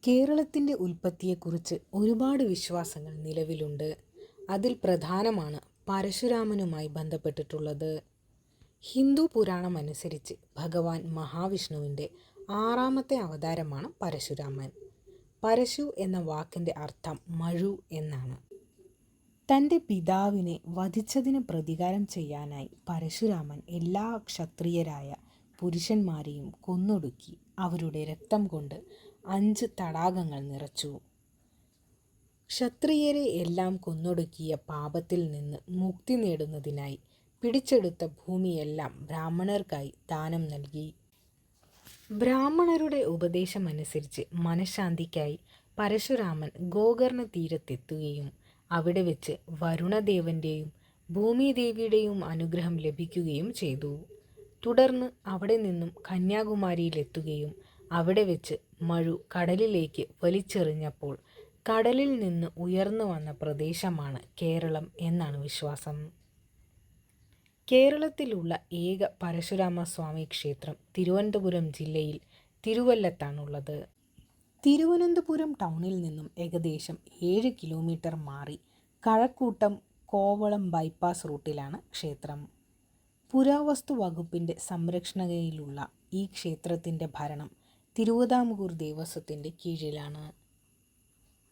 കേരളത്തിൻ്റെ ഉൽപ്പത്തിയെക്കുറിച്ച് ഒരുപാട് വിശ്വാസങ്ങൾ നിലവിലുണ്ട്. അതിൽ പ്രധാനമാണ് പരശുരാമനുമായി ബന്ധപ്പെട്ടിട്ടുള്ളത്. ഹിന്ദു പുരാണമനുസരിച്ച് ഭഗവാൻ മഹാവിഷ്ണുവിൻ്റെ ആറാമത്തെ അവതാരമാണ് പരശുരാമൻ. പരശു എന്ന വാക്കിൻ്റെ അർത്ഥം മഴു എന്നാണ്. തൻ്റെ പിതാവിനെ വധിച്ചതിന് പ്രതികാരം ചെയ്യാനായി പരശുരാമൻ എല്ലാ ക്ഷത്രിയരായ പുരുഷന്മാരെയും കൊന്നൊടുക്കി അവരുടെ രക്തം കൊണ്ട് 5 തടാകങ്ങൾ നിറച്ചു. ക്ഷത്രിയരെ എല്ലാം കൊന്നൊടുക്കിയ പാപത്തിൽ നിന്ന് മുക്തി നേടുന്നതിനായി പിടിച്ചെടുത്ത ഭൂമിയെല്ലാം ബ്രാഹ്മണർക്കായി ദാനം നൽകി. ബ്രാഹ്മണരുടെ ഉപദേശമനുസരിച്ച് മനഃശാന്തിക്കായി പരശുരാമൻ ഗോകർണ തീരത്തെത്തുകയും അവിടെ വെച്ച് വരുണദേവന്റെയും ഭൂമിദേവിയുടെയും അനുഗ്രഹം ലഭിക്കുകയും ചെയ്തു. തുടർന്ന് അവിടെ നിന്നും കന്യാകുമാരിയിലെത്തുകയും അവിടെ വെച്ച് മഴു കടലിലേക്ക് വലിച്ചെറിഞ്ഞപ്പോൾ കടലിൽ നിന്ന് ഉയർന്നു വന്ന പ്രദേശമാണ് കേരളം എന്നാണ് വിശ്വാസം. കേരളത്തിലുള്ള ഏക പരശുരാമസ്വാമി ക്ഷേത്രം തിരുവനന്തപുരം ജില്ലയിൽ തിരുവല്ലത്താണുള്ളത്. തിരുവനന്തപുരം ടൗണിൽ നിന്നും ഏകദേശം 7 കിലോമീറ്റർ മാറി കഴക്കൂട്ടം കോവളം ബൈപ്പാസ് റൂട്ടിലാണ് ക്ഷേത്രം. പുരാവസ്തു വകുപ്പിൻ്റെ സംരക്ഷണയിലുള്ള ഈ ക്ഷേത്രത്തിൻ്റെ ഭരണം തിരുവിതാംകൂർ ദേവസ്വത്തിൻ്റെ കീഴിലാണ്.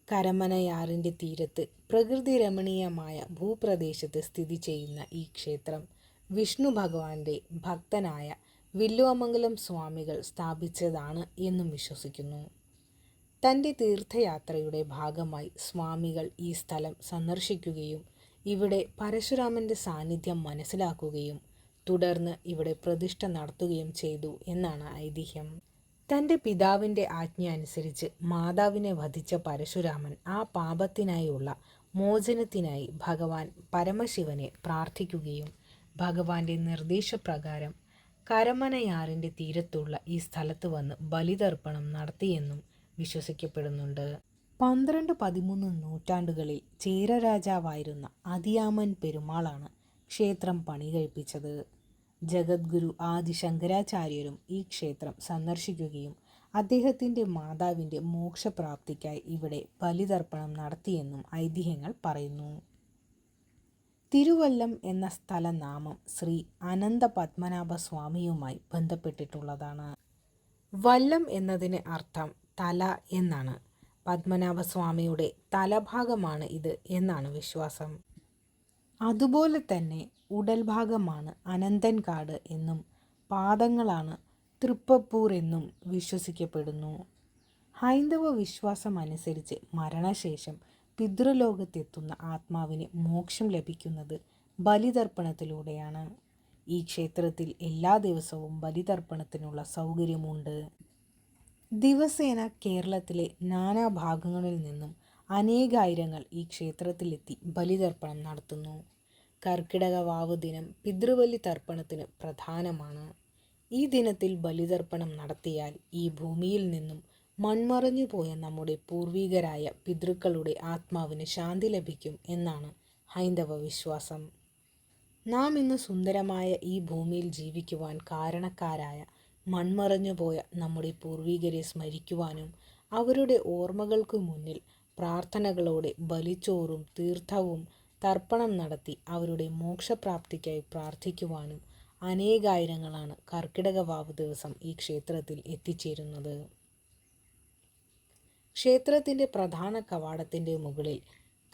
കരമനയാറിൻ്റെ തീരത്ത് പ്രകൃതി രമണീയമായ ഭൂപ്രദേശത്ത് സ്ഥിതി ചെയ്യുന്ന ഈ ക്ഷേത്രം വിഷ്ണു ഭഗവാന്റെ ഭക്തനായ വില്വാമംഗലം സ്വാമികൾ സ്ഥാപിച്ചതാണ് എന്നും വിശ്വസിക്കുന്നു. തൻ്റെ തീർത്ഥയാത്രയുടെ ഭാഗമായി സ്വാമികൾ ഈ സ്ഥലം സന്ദർശിക്കുകയും ഇവിടെ പരശുരാമൻ്റെ സാന്നിധ്യം മനസ്സിലാക്കുകയും തുടർന്ന് ഇവിടെ പ്രതിഷ്ഠ നടത്തുകയും ചെയ്തു എന്നാണ് ഐതിഹ്യം. തൻ്റെ പിതാവിൻ്റെ ആജ്ഞ അനുസരിച്ച് മാതാവിനെ വധിച്ച പരശുരാമൻ ആ പാപത്തിനായുള്ള മോചനത്തിനായി ഭഗവാൻ പരമശിവനെ പ്രാർത്ഥിക്കുകയും ഭഗവാന്റെ നിർദ്ദേശപ്രകാരം കരമനയാറിൻ്റെ തീരത്തുള്ള ഈ സ്ഥലത്ത് വന്ന് ബലിതർപ്പണം നടത്തിയെന്നും വിശ്വസിക്കപ്പെടുന്നുണ്ട്. 12-13 നൂറ്റാണ്ടുകളിൽ ചേര രാജാവായിരുന്ന അതിയാമൻ പെരുമാളാണ് ക്ഷേത്രം പണികഴിപ്പിച്ചത്. ജഗദ്ഗുരു ആദി ശങ്കരാചാര്യരും ഈ ക്ഷേത്രം സന്ദർശിക്കുകയും അദ്ദേഹത്തിൻ്റെ മാതാവിൻ്റെ മോക്ഷപ്രാപ്തിക്കായി ഇവിടെ ബലിതർപ്പണം നടത്തിയെന്നും ഐതിഹ്യങ്ങൾ പറയുന്നു. തിരുവല്ലം എന്ന സ്ഥലനാമം ശ്രീ അനന്ത പത്മനാഭ സ്വാമിയുമായി ബന്ധപ്പെട്ടിട്ടുള്ളതാണ്. വല്ലം എന്നതിന് അർത്ഥം തല എന്നാണ്. പത്മനാഭസ്വാമിയുടെ തലഭാഗമാണ് ഇത് എന്നാണ് വിശ്വാസം. അതുപോലെ തന്നെ ഉടൽഭാഗമാണ് അനന്തൻകാട് എന്നും പാദങ്ങളാണ് തൃപ്പപ്പൂർ എന്നും വിശ്വസിക്കപ്പെടുന്നു. ഹൈന്ദവ വിശ്വാസമനുസരിച്ച് മരണശേഷം പിതൃലോകത്തെത്തുന്ന ആത്മാവിന് മോക്ഷം ലഭിക്കുന്നത് ബലിതർപ്പണത്തിലൂടെയാണ്. ഈ ക്ഷേത്രത്തിൽ എല്ലാ ദിവസവും ബലിതർപ്പണത്തിനുള്ള സൗകര്യമുണ്ട്. ദിവസേന കേരളത്തിലെ നാനാഭാഗങ്ങളിൽ നിന്നും അനേകായിരങ്ങൾ ഈ ക്ഷേത്രത്തിലെത്തി ബലിതർപ്പണം നടത്തുന്നു. കർക്കിടക വാവ് ദിനം പിതൃബലി തർപ്പണത്തിന് പ്രധാനമാണ്. ഈ ദിനത്തിൽ ബലിതർപ്പണം നടത്തിയാൽ ഈ ഭൂമിയിൽ നിന്നും മൺമറഞ്ഞു പോയ നമ്മുടെ പൂർവികരായ പിതൃക്കളുടെ ആത്മാവിന് ശാന്തി ലഭിക്കും എന്നാണ് ഹൈന്ദവ വിശ്വാസം. നാം ഇന്ന് സുന്ദരമായ ഈ ഭൂമിയിൽ ജീവിക്കുവാൻ കാരണക്കാരായ മൺമറഞ്ഞു പോയ നമ്മുടെ പൂർവികരെ സ്മരിക്കുവാനും അവരുടെ ഓർമ്മകൾക്ക് മുന്നിൽ പ്രാർത്ഥനകളോടെ ബലിച്ചോറും തീർത്ഥവും തർപ്പണം നടത്തി അവരുടെ മോക്ഷപ്രാപ്തിക്കായി പ്രാർത്ഥിക്കുവാനും അനേകായിരങ്ങളാണ് കർക്കിടക വാവ് ദിവസം ഈ ക്ഷേത്രത്തിൽ എത്തിച്ചേരുന്നത്. ക്ഷേത്രത്തിൻ്റെ പ്രധാന കവാടത്തിൻ്റെ മുകളിൽ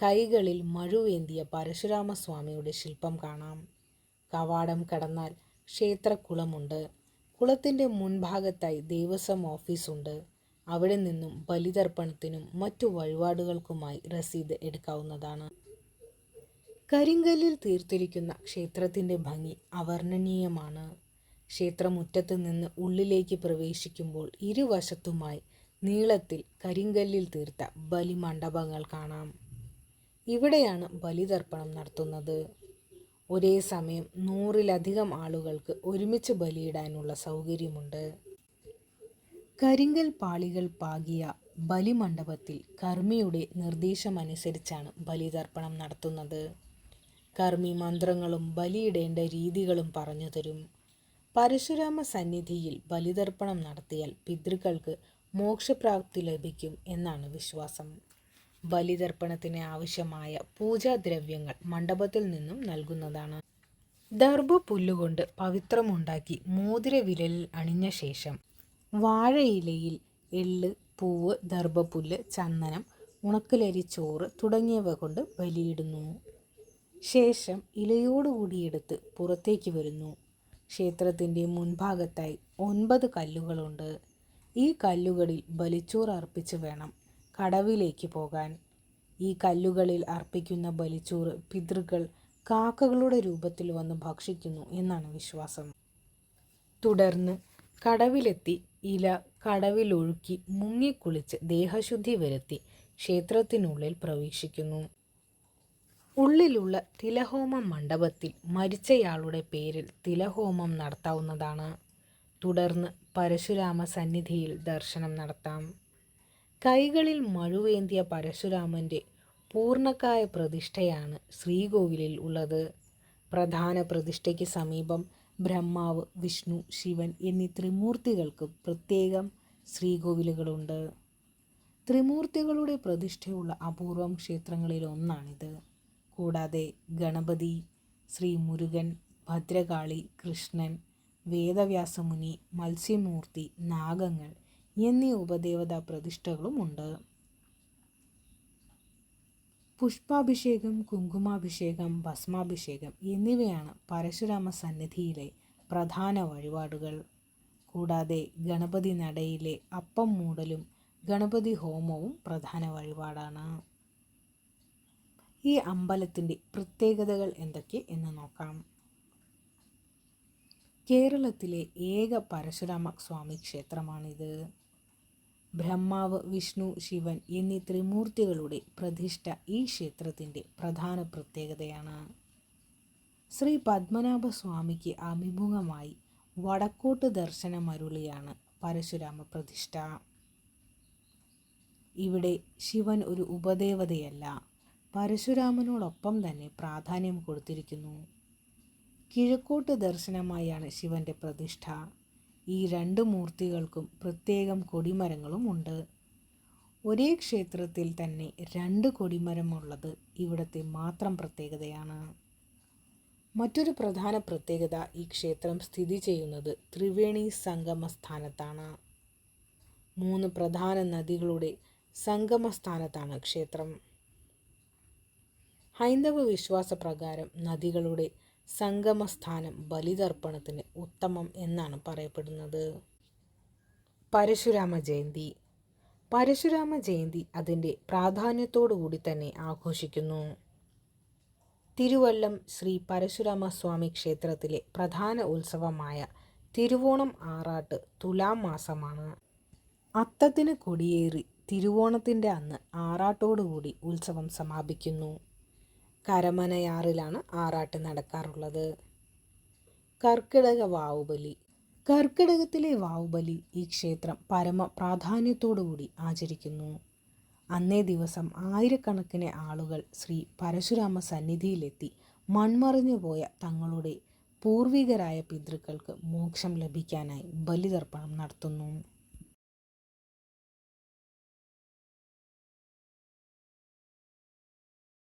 കൈകളിൽ മഴുവേന്തിയ പരശുരാമസ്വാമിയുടെ ശില്പം കാണാം. കവാടം കടന്നാൽ ക്ഷേത്രക്കുളമുണ്ട്. കുളത്തിൻ്റെ മുൻഭാഗത്തായി ദേവസ്വം ഓഫീസുണ്ട്. അവിടെ നിന്നും ബലിതർപ്പണത്തിനും മറ്റു വഴിപാടുകൾക്കുമായി രസീത് എടുക്കാവുന്നതാണ്. കരിങ്കല്ലിൽ തീർത്തിരിക്കുന്ന ക്ഷേത്രത്തിൻ്റെ ഭംഗി അവർണ്ണനീയമാണ്. ക്ഷേത്രമുറ്റത്ത് നിന്ന് ഉള്ളിലേക്ക് പ്രവേശിക്കുമ്പോൾ ഇരുവശത്തുമായി നീളത്തിൽ കരിങ്കല്ലിൽ തീർത്ത ബലിമണ്ഡപങ്ങൾ കാണാം. ഇവിടെയാണ് ബലിതർപ്പണം നടത്തുന്നത്. ഒരേ സമയം 100-ലധികം ആളുകൾക്ക് ഒരുമിച്ച് ബലിയിടാനുള്ള സൗകര്യമുണ്ട്. കരിങ്കൽ പാളികൾ പാകിയ ബലിമണ്ഡപത്തിൽ കർമ്മിയുടെ നിർദ്ദേശമനുസരിച്ചാണ് ബലിതർപ്പണം നടത്തുന്നത്. കർമ്മി മന്ത്രങ്ങളും ബലിയിടേണ്ട രീതികളും പറഞ്ഞു തരും. പരശുരാമ സന്നിധിയിൽ ബലിതർപ്പണം നടത്തിയാൽ പിതൃക്കൾക്ക് മോക്ഷപ്രാപ്തി ലഭിക്കും എന്നാണ് വിശ്വാസം. ബലിതർപ്പണത്തിന് ആവശ്യമായ പൂജാദ്രവ്യങ്ങൾ മണ്ഡപത്തിൽ നിന്നും നൽകുന്നതാണ്. ദർഭ പുല്ലുകൊണ്ട് പവിത്രമുണ്ടാക്കി മോതിരവിരലിൽ അണിഞ്ഞ ശേഷം വാഴയിലയിൽ എള്ള്, പൂവ്, ദർഭപ്പുല്ല്, ചന്ദനം, ഉണക്കലരിച്ചോറ് തുടങ്ങിയവ കൊണ്ട് ബലിയിടുന്നു. ശേഷം ഇലയോടുകൂടി എടുത്ത് പുറത്തേക്ക് വരുന്നു. ക്ഷേത്രത്തിൻ്റെ മുൻഭാഗത്തായി 9 കല്ലുകളുണ്ട്. ഈ കല്ലുകളിൽ ബലിച്ചോറ് അർപ്പിച്ച് വേണം കടവിലേക്ക് പോകാൻ. ഈ കല്ലുകളിൽ അർപ്പിക്കുന്ന ബലിച്ചോറ് പിതൃക്കൾ കാക്കകളുടെ രൂപത്തിൽ വന്ന് ഭക്ഷിക്കുന്നു എന്നാണ് വിശ്വാസം. തുടർന്ന് കടവിലെത്തി ഇല കടവിലൊഴുക്കി മുങ്ങിക്കുളിച്ച് ദേഹശുദ്ധി വരുത്തി ക്ഷേത്രത്തിനുള്ളിൽ പ്രവേശിക്കുന്നു. ഉള്ളിലുള്ള തിലഹോമ മണ്ഡപത്തിൽ മരിച്ചയാളുടെ പേരിൽ തിലഹോമം നടത്താവുന്നതാണ്. തുടർന്ന് പരശുരാമ സന്നിധിയിൽ ദർശനം നടത്താം. കൈകളിൽ മഴുവേന്തിയ പരശുരാമൻ്റെ പൂർണ്ണകായ പ്രതിഷ്ഠയാണ് ശ്രീകോവിലിൽ ഉള്ളത്. പ്രധാന പ്രതിഷ്ഠയ്ക്ക് സമീപം ബ്രഹ്മാവ്, വിഷ്ണു, ശിവൻ എന്നീ ത്രിമൂർത്തികൾക്ക് പ്രത്യേകം ശ്രീകോവിലുകളുണ്ട്. ത്രിമൂർത്തികളുടെ പ്രതിഷ്ഠയുള്ള അപൂർവം ക്ഷേത്രങ്ങളിൽ ഒന്നാണിത്. കൂടാതെ ഗണപതി, ശ്രീ മുരുകൻ, ഭദ്രകാളി, കൃഷ്ണൻ, വേദവ്യാസമുനി, മത്സ്യമൂർത്തി, നാഗങ്ങൾ എന്നീ ഉപദേവതാ പ്രതിഷ്ഠകളും ഉണ്ട്. പുഷ്പാഭിഷേകം, കുങ്കുമാഭിഷേകം, ഭസ്മാഭിഷേകം എന്നിവയാണ് പരശുരാമ സന്നിധിയിലെ പ്രധാന വഴിപാടുകൾ. കൂടാതെ ഗണപതി നടയിലെ അപ്പം മൂടലും ഗണപതി ഹോമവും പ്രധാന വഴിപാടാണ്. ഈ അമ്പലത്തിൻ്റെ പ്രത്യേകതകൾ എന്തൊക്കെ എന്ന് നോക്കാം. കേരളത്തിലെ ഏക പരശുരാമ സ്വാമി ക്ഷേത്രമാണിത്. ബ്രഹ്മാവ്, വിഷ്ണു, ശിവൻ എന്നീ ത്രിമൂർത്തികളുടെ പ്രതിഷ്ഠ ഈ ക്ഷേത്രത്തിൻ്റെ പ്രധാന പ്രത്യേകതയാണ്. ശ്രീ പത്മനാഭ സ്വാമിക്ക് അഭിമുഖമായി വടക്കോട്ട് ദർശനമരുളിയാണ് പരശുരാമ പ്രതിഷ്ഠ. ഇവിടെ ശിവൻ ഒരു ഉപദേവതയല്ല, പരശുരാമനോടൊപ്പം തന്നെ പ്രാധാന്യം കൊടുത്തിരിക്കുന്നു. കിഴക്കോട്ട് ദർശനമായാണ് ശിവന്റെ പ്രതിഷ്ഠ. ഈ 2 മൂർത്തികൾക്കും പ്രത്യേകം കൊടിമരങ്ങളും ഉണ്ട്. ഒരേ ക്ഷേത്രത്തിൽ തന്നെ 2 കൊടിമരമുള്ളത് ഇവിടുത്തെ മാത്രം പ്രത്യേകതയാണ്. മറ്റൊരു പ്രധാന പ്രത്യേകത, ഈ ക്ഷേത്രം സ്ഥിതി ചെയ്യുന്നത് ത്രിവേണി സംഗമസ്ഥാനത്താണ്. 3 പ്രധാന നദികളുടെ സംഗമസ്ഥാനത്താണ് ക്ഷേത്രം. ഹൈന്ദവ വിശ്വാസപ്രകാരം നദികളുടെ സംഗമസ്ഥാനം ബലിതർപ്പണത്തിന് ഉത്തമം എന്നാണ് പറയപ്പെടുന്നത്. പരശുരാമ ജയന്തി. പരശുരാമ ജയന്തി അതിൻ്റെ പ്രാധാന്യത്തോടുകൂടി തന്നെ ആഘോഷിക്കുന്നു. തിരുവല്ലം ശ്രീ പരശുരാമ സ്വാമി ക്ഷേത്രത്തിലെ പ്രധാന ഉത്സവമായ തിരുവോണം ആറാട്ട് തുലാം മാസമാണ്. അത്തത്തിന് കൊടിയേറി തിരുവോണത്തിൻ്റെ അന്ന് ആറാട്ടോടുകൂടി ഉത്സവം സമാപിക്കുന്നു. കരമനയാറിലാണ് ആറാട്ട് നടക്കാറുള്ളത്. കർക്കിടക വാവുബലി. കർക്കിടകത്തിലെ വാവുബലി ഈ ക്ഷേത്രം പരമ പ്രാധാന്യത്തോടുകൂടി ആചരിക്കുന്നു. അന്നേ ദിവസം ആയിരക്കണക്കിന് ആളുകൾ ശ്രീ പരശുരാമ സന്നിധിയിലെത്തി മൺമറഞ്ഞു പോയ തങ്ങളുടെ പൂർവികരായ പിതൃക്കൾക്ക് മോക്ഷം ലഭിക്കാനായി ബലിതർപ്പണം നടത്തുന്നു.